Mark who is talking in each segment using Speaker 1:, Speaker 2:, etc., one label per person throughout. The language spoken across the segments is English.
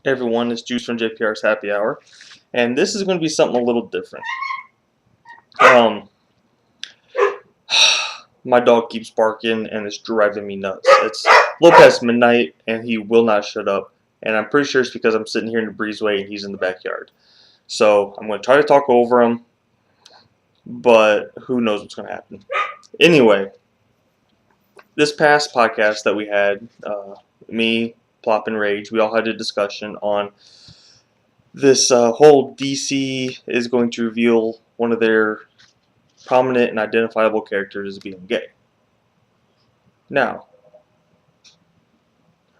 Speaker 1: Everyone, it's Juice from JPR's Happy Hour, and this is going to be something a little different. Um, my dog keeps barking and it's driving me nuts. It's a little past midnight and he will not shut up, and I'm pretty sure it's because I'm sitting here in the breezeway and he's in the backyard. So I'm going to try to talk over him, but who knows what's going to happen. Anyway, this past podcast that we had, me, Plop, and Rage, we all had a discussion on this whole DC is going to reveal one of their prominent and identifiable characters as being gay. Now,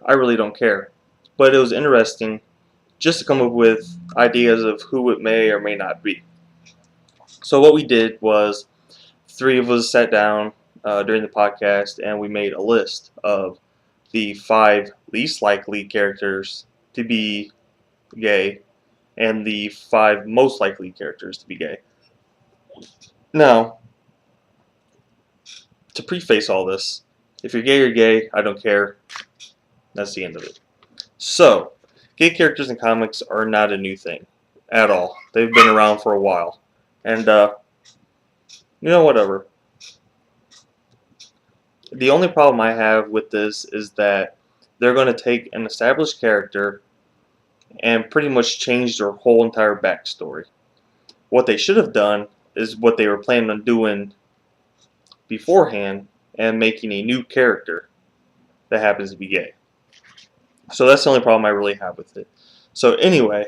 Speaker 1: I really don't care, but it was interesting just to come up with ideas of who it may or may not be. So what we did was three of us sat down during the podcast and we made a list of the 5 least likely characters to be gay and the 5 most likely characters to be gay. Now, to preface all this, if you're gay, you're gay. I don't care. That's the end of it. So, gay characters in comics are not a new thing at all. They've been around for a while. And, whatever. The only problem I have with this is that they're going to take an established character and pretty much change their whole entire backstory. What they should have done is what they were planning on doing beforehand and making a new character that happens to be gay. So that's the only problem I really have with it. So anyway,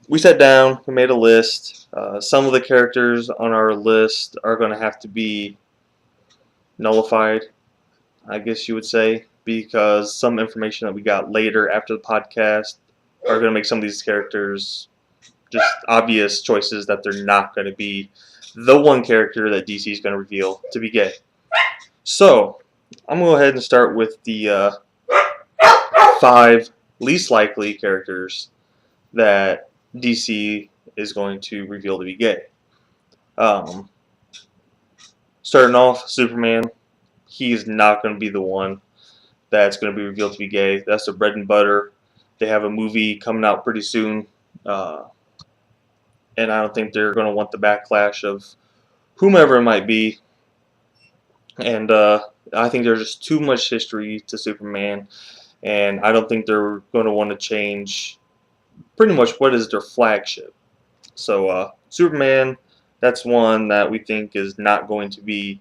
Speaker 1: we sat down, we made a list. Some of the characters on our list are going to have to be nullified, I guess you would say, because some information that we got later after the podcast are going to make some of these characters just obvious choices that they're not going to be the one character that DC is going to reveal to be gay. So, I'm going to go ahead and start with the 5 least likely characters that DC is going to reveal to be gay. Starting off, Superman. He is not going to be the one that's going to be revealed to be gay. That's the bread and butter. They have a movie coming out pretty soon, and I don't think they're going to want the backlash of whomever it might be. And I think there's just too much history to Superman, and I don't think they're going to want to change pretty much what is their flagship. So Superman, that's one that we think is not going to be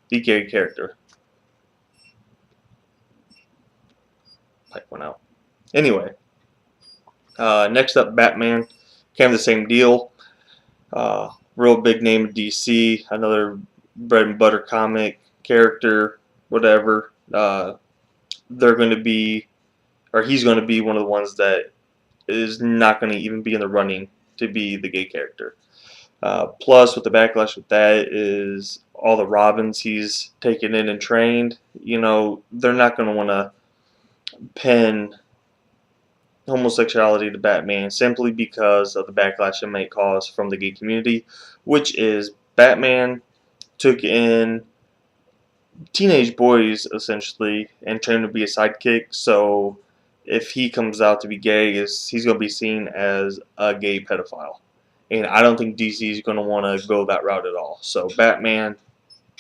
Speaker 1: the gay character. Pipe went out. Anyway, next up, Batman. Kind of the same deal. Real big name in DC. Another bread and butter comic character, whatever. They're going to be, or he's going to be one of the ones that is not going to even be in the running to be the gay character. Plus, with the backlash with that is all the Robins he's taken in and trained. They're not going to want to pin homosexuality to Batman simply because of the backlash it might cause from the gay community, which is Batman took in teenage boys essentially and trained to be a sidekick. So if he comes out to be gay, he's going to be seen as a gay pedophile, and I don't think DC is going to want to go that route at all. So Batman,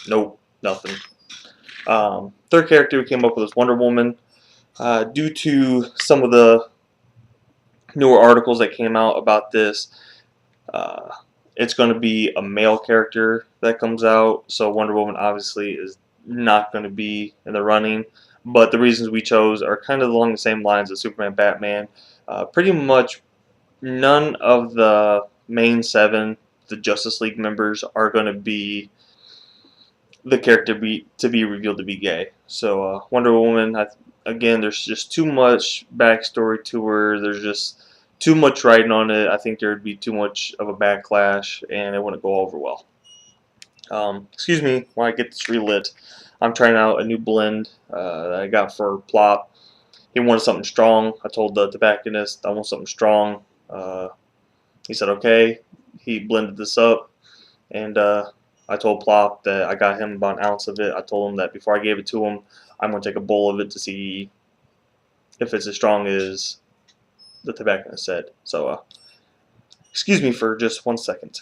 Speaker 1: nope, nothing. Third character we came up with was Wonder Woman. Due to some of the newer articles that came out about this, it's going to be a male character that comes out. So Wonder Woman obviously is not going to be in the running. But the reasons we chose are kind of along the same lines as Superman, Batman. Pretty much none of the main 7, the Justice League members, are going to be the character to be revealed to be gay. So Wonder Woman, again, there's just too much backstory to her. There's just too much writing on it. I think there would be too much of a backlash, and it wouldn't go over well. Excuse me while I get this relit. I'm trying out a new blend that I got for Plop. He wanted something strong. I told the tobacconist I want something strong. He said okay. He blended this up, and I told Plop that I got him about an ounce of it. I told him that before I gave it to him, I'm going to take a bowl of it to see if it's as strong as the tobacconist said. So, excuse me for just 1 second.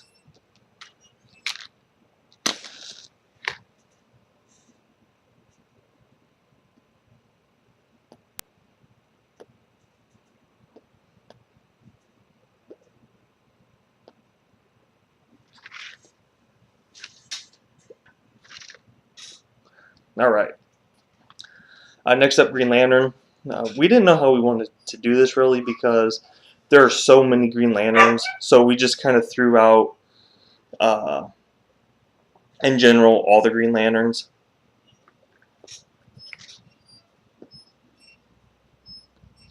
Speaker 1: All right. Next up, Green Lantern. We didn't know how we wanted to do this really because there are so many Green Lanterns. So we just kind of threw out, uh, in general, all the Green Lanterns.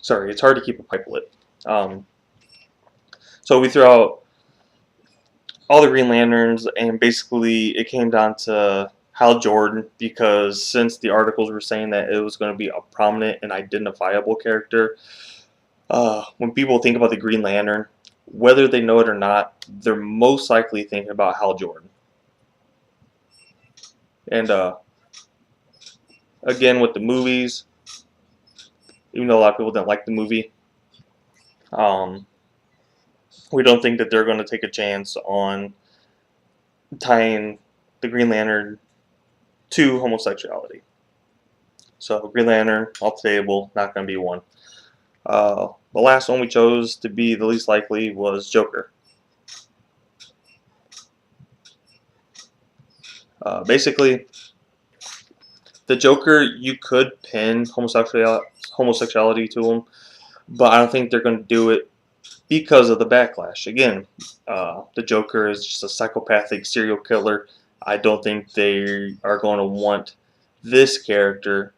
Speaker 1: Sorry, it's hard to keep a pipe lit. So we threw out all the Green Lanterns, and basically it came down to Hal Jordan, because since the articles were saying that it was going to be a prominent and identifiable character, when people think about the Green Lantern, whether they know it or not, they're most likely thinking about Hal Jordan. And again, with the movies, even though a lot of people didn't like the movie, um, we don't think that they're going to take a chance on tying the Green Lantern to homosexuality. So Green Lantern off the table, not going to be one. The last one we chose to be the least likely was Joker. Basically, the Joker, you could pin homosexuality to him, but I don't think they're going to do it because of the backlash. Again, the Joker is just a psychopathic serial killer. I don't think they are going to want this character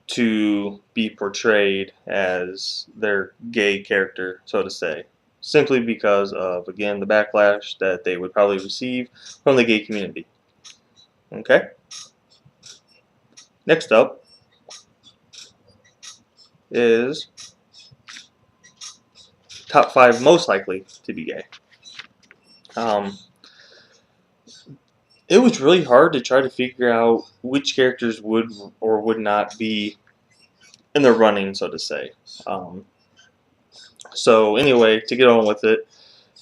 Speaker 1: to be portrayed as their gay character, so to say, simply because of, again, the backlash that they would probably receive from the gay community. Okay? Next up is top 5 most likely to be gay. It was really hard to try to figure out which characters would or would not be in the running, so to say. So anyway, to get on with it,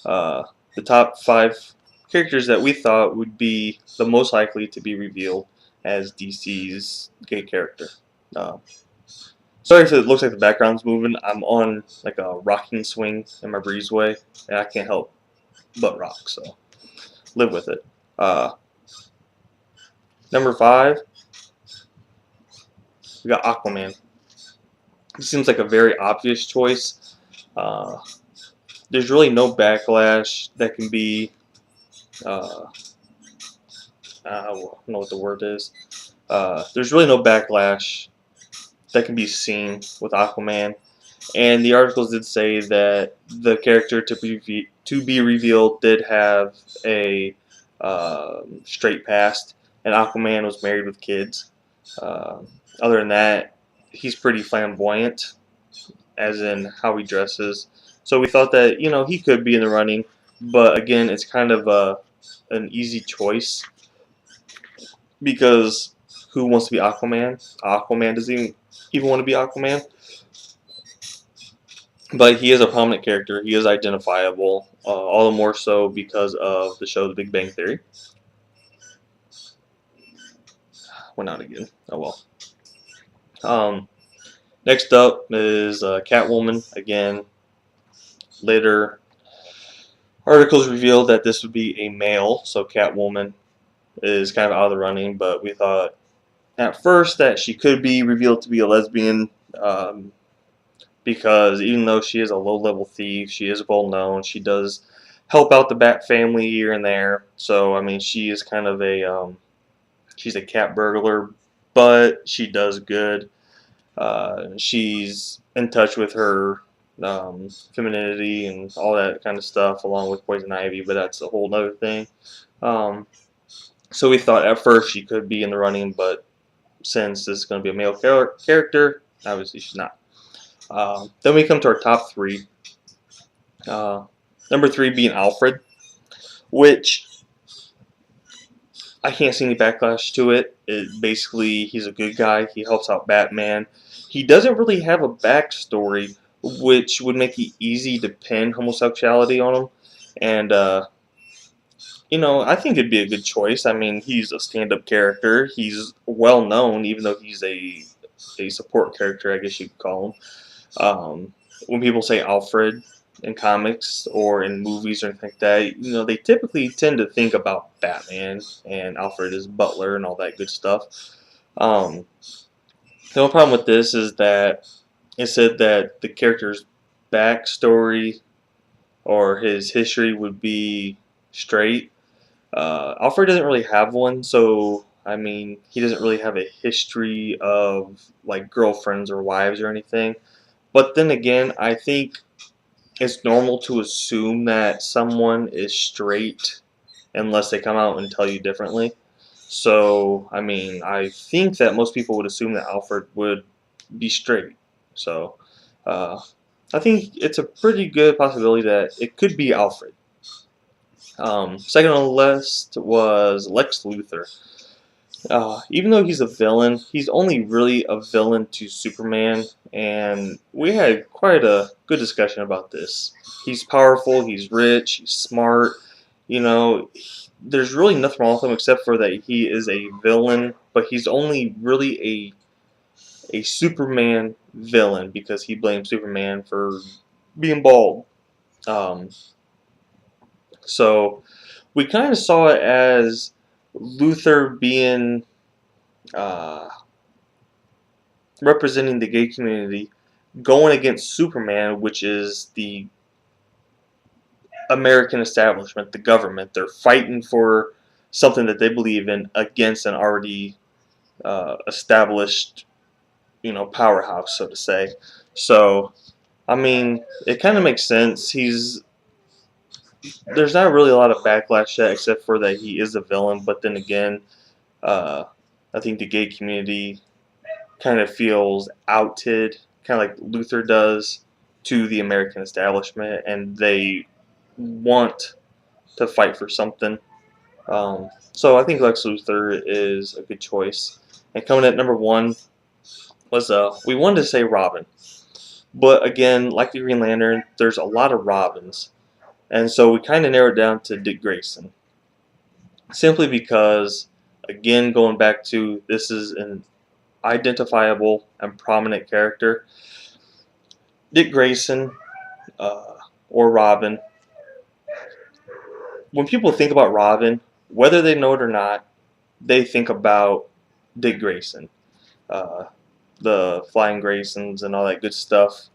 Speaker 1: the top 5 characters that we thought would be the most likely to be revealed as DC's gay character. Uh, Sorry if it looks like the background's moving. I'm on like a rocking swing in my breezeway, and I can't help but rock, so live with it. Number 5, we got Aquaman. He seems like a very obvious choice. Uh, there's really no backlash that can be, I don't know what the word is. There's really no backlash that can be seen with Aquaman. And the articles did say that the character to be revealed did have a straight past, and Aquaman was married with kids. Other than that, he's pretty flamboyant, as in how he dresses. So we thought that he could be in the running, but again, it's kind of an easy choice because who wants to be Aquaman? Aquaman doesn't even want to be Aquaman. But he is a prominent character. He is identifiable, all the more so because of the show The Big Bang Theory. Went out again. Oh well. Next up is Catwoman. Again, later articles revealed that this would be a male, so Catwoman is kind of out of the running, but we thought at first that she could be revealed to be a lesbian, because even though she is a low-level thief, she is well known. She does help out the Bat family here and there. So I mean, she is kind of she's a cat burglar, but she does good. She's in touch with her femininity and all that kind of stuff, along with Poison Ivy, but that's a whole other thing. So we thought at first she could be in the running, but since this is going to be a male character, obviously she's not. Then we come to our top 3. Number 3 being Alfred, which I can't see any backlash to it. Basically, he's a good guy. He helps out Batman. He doesn't really have a backstory, which would make it easy to pin homosexuality on him. And I think it'd be a good choice. I mean, he's a stand-up character. He's well known, even though he's a support character, I guess you could call him. When people say Alfred in comics or in movies or anything like that, they typically tend to think about Batman and Alfred as butler and all that good stuff. Um, the only problem with this is that it said that the character's backstory or his history would be straight. Alfred doesn't really have one, so I mean, he doesn't really have a history of like girlfriends or wives or anything. But then again, I think it's normal to assume that someone is straight unless they come out and tell you differently. So, I mean, I think that most people would assume that Alfred would be straight. So, uh, I think it's a pretty good possibility that it could be Alfred. Second on the list was Lex Luthor. Even though he's a villain, he's only really a villain to Superman, and we had quite a good discussion about this. He's powerful, he's rich, he's smart. There's really nothing wrong with him except for that he is a villain, but he's only really a Superman villain because he blames Superman for being bald. Um, so we kind of saw it as Luthor being uh, representing the gay community, going against Superman, which is the American establishment, the government. They're fighting for something that they believe in against an already established, powerhouse, so to say. So, I mean, it kind of makes sense. There's not really a lot of backlash yet, except for that he is a villain. But then again, uh, I think the gay community kind of feels outed, kind of like Luther does to the American establishment, and they want to fight for something. So I think Lex Luthor is a good choice. And coming at number one was we wanted to say Robin, but again, like the Green Lantern, there's a lot of Robins, and so we kind of narrowed down to Dick Grayson, simply because, again, going back to this is an identifiable and prominent character. Dick Grayson uh, or Robin. When people think about Robin, whether they know it or not, they think about Dick Grayson, uh, the Flying Graysons, and all that good stuff.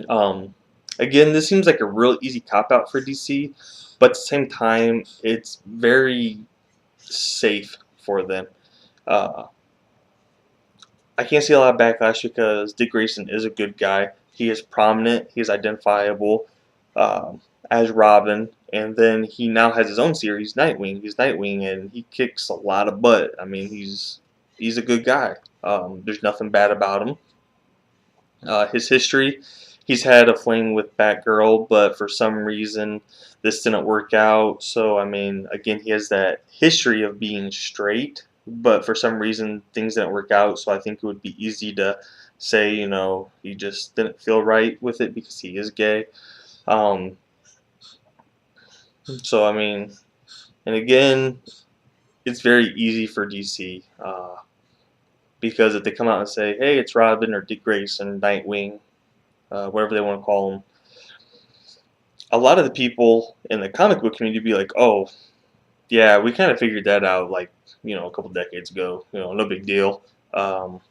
Speaker 1: Um, Again, this seems like a real easy cop out for DC, but at the same time, it's very safe for them. Uh, I can't see a lot of backlash because Dick Grayson is a good guy. He is prominent. He is identifiable as Robin, and then he now has his own series, Nightwing. He's Nightwing, and he kicks a lot of butt. I mean, he's a good guy. There's nothing bad about him. His history, he's had a fling with Batgirl, but for some reason this didn't work out. So I mean, again, he has that history of being straight, but for some reason things didn't work out. So I think it would be easy to say, he just didn't feel right with it because he is gay. Um, so I mean, and again, it's very easy for DC because if they come out and say, "Hey, it's Robin or Dick Grayson, Nightwing," whatever they want to call him, a lot of the people in the comic book community be like, "Oh, yeah, we kind of figured that out like a couple decades ago. No big deal." Um,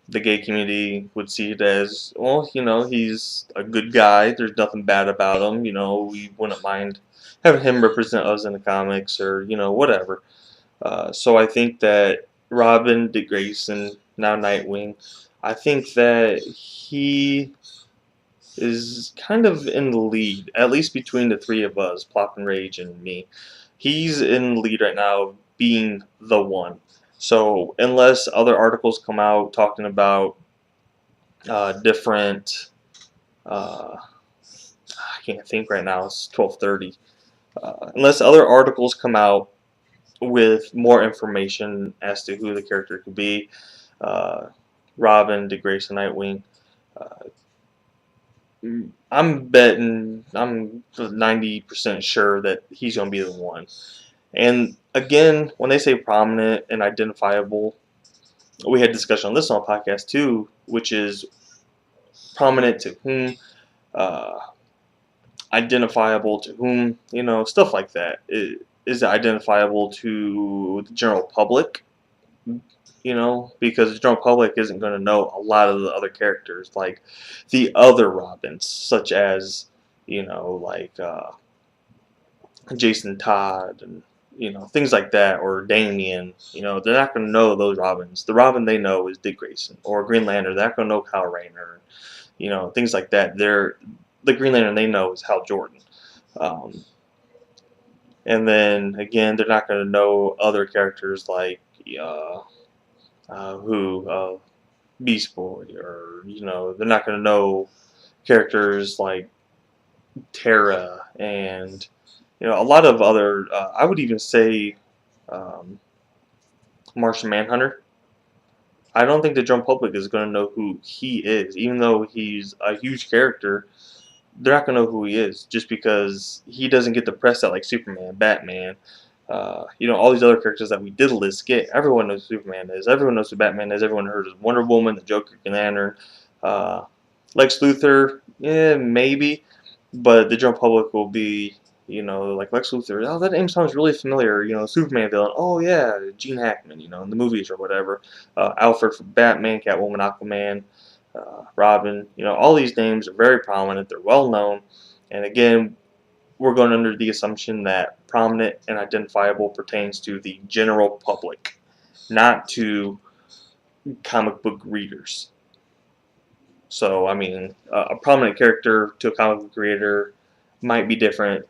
Speaker 1: the gay community would see it as, well, he's a good guy. There's nothing bad about him. We wouldn't mind having him represent us in the comics or whatever. So I think that Robin, Dick Grayson, now Nightwing, I think that he is kind of in the lead, at least between the three of us, Plop and Rage and me. He's in the lead right now, being the one. So unless other articles come out talking about different, I can't think right now. It's 12:30. Unless other articles come out with more information as to who the character could be, uh, Robin, Dick Grayson, Nightwing. Uh, I'm betting, I'm 90% sure that he's going to be the one. And again, when they say prominent and identifiable, we had discussion on this on a podcast too, which is prominent to whom, uh, identifiable to whom, stuff like that. Is it identifiable to the general public? Because the general public isn't going to know a lot of the other characters, like the other Robins, such as, like Jason Todd and things like that, or Damien. They're not going to know those Robins. The Robin they know is Dick Grayson, or Green Lantern. They're not going to know Kyle Rayner. Things like that. The Green Lantern they know is Hal Jordan. Um, and then again, they're not going to know other characters like who Beast Boy, or they're not going to know characters like Terra and a lot of other. I would even say um, Martian Manhunter. I don't think the general public is going to know who he is, even though he's a huge character. They're not going to know who he is just because he doesn't get the press that like Superman, Batman, all these other characters that we did list get. Everyone knows who Superman is. Everyone knows who Batman is. Everyone heard of Wonder Woman, the Joker, Green Lantern, uh, Lex Luthor. Yeah, maybe, but the general public will be, like Lex Luthor. Oh, that name sounds really familiar. Superman villain. Oh yeah, Gene Hackman. In the movies or whatever. Alfred from Batman, Catwoman, Aquaman. Robin, all these names are very prominent. They're well known, and again, we're going under the assumption that prominent and identifiable pertains to the general public, not to comic book readers. So, I mean, a prominent character to a comic book reader might be different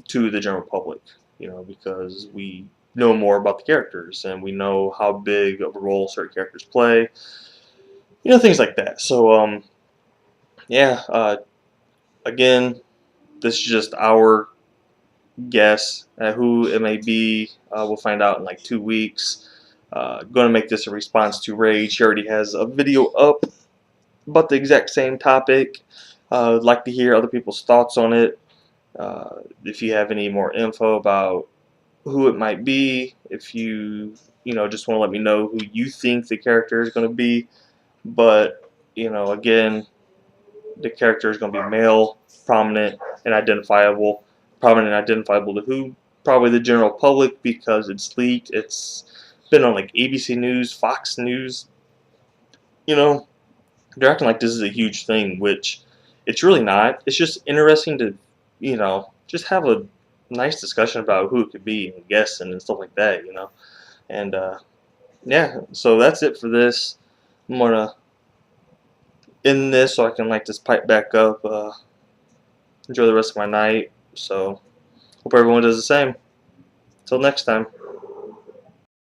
Speaker 1: to the general public, because we know more about the characters and we know how big of a role certain characters play, things like that. So, yeah, again, this is just our guess at who it may be. We'll find out in like 2 weeks. Going to make this a response to Rage. She already has a video up about the exact same topic. I'd like to hear other people's thoughts on it. If you have any more info about who it might be, if you just want to let me know who you think the character is going to be. But again, the character is going to be male, prominent, and identifiable. Prominent and identifiable to who? Probably the general public, because it's leaked. It's been on like ABC News, Fox News. You know, they're acting like this is a huge thing, which it's really not. It's just interesting to, just have a nice discussion about who it could be and guessing and stuff like that. And yeah, so that's it for this. I'm gonna end this so I can like just pipe back up. Enjoy the rest of my night. So, hope everyone does the same. Until next time.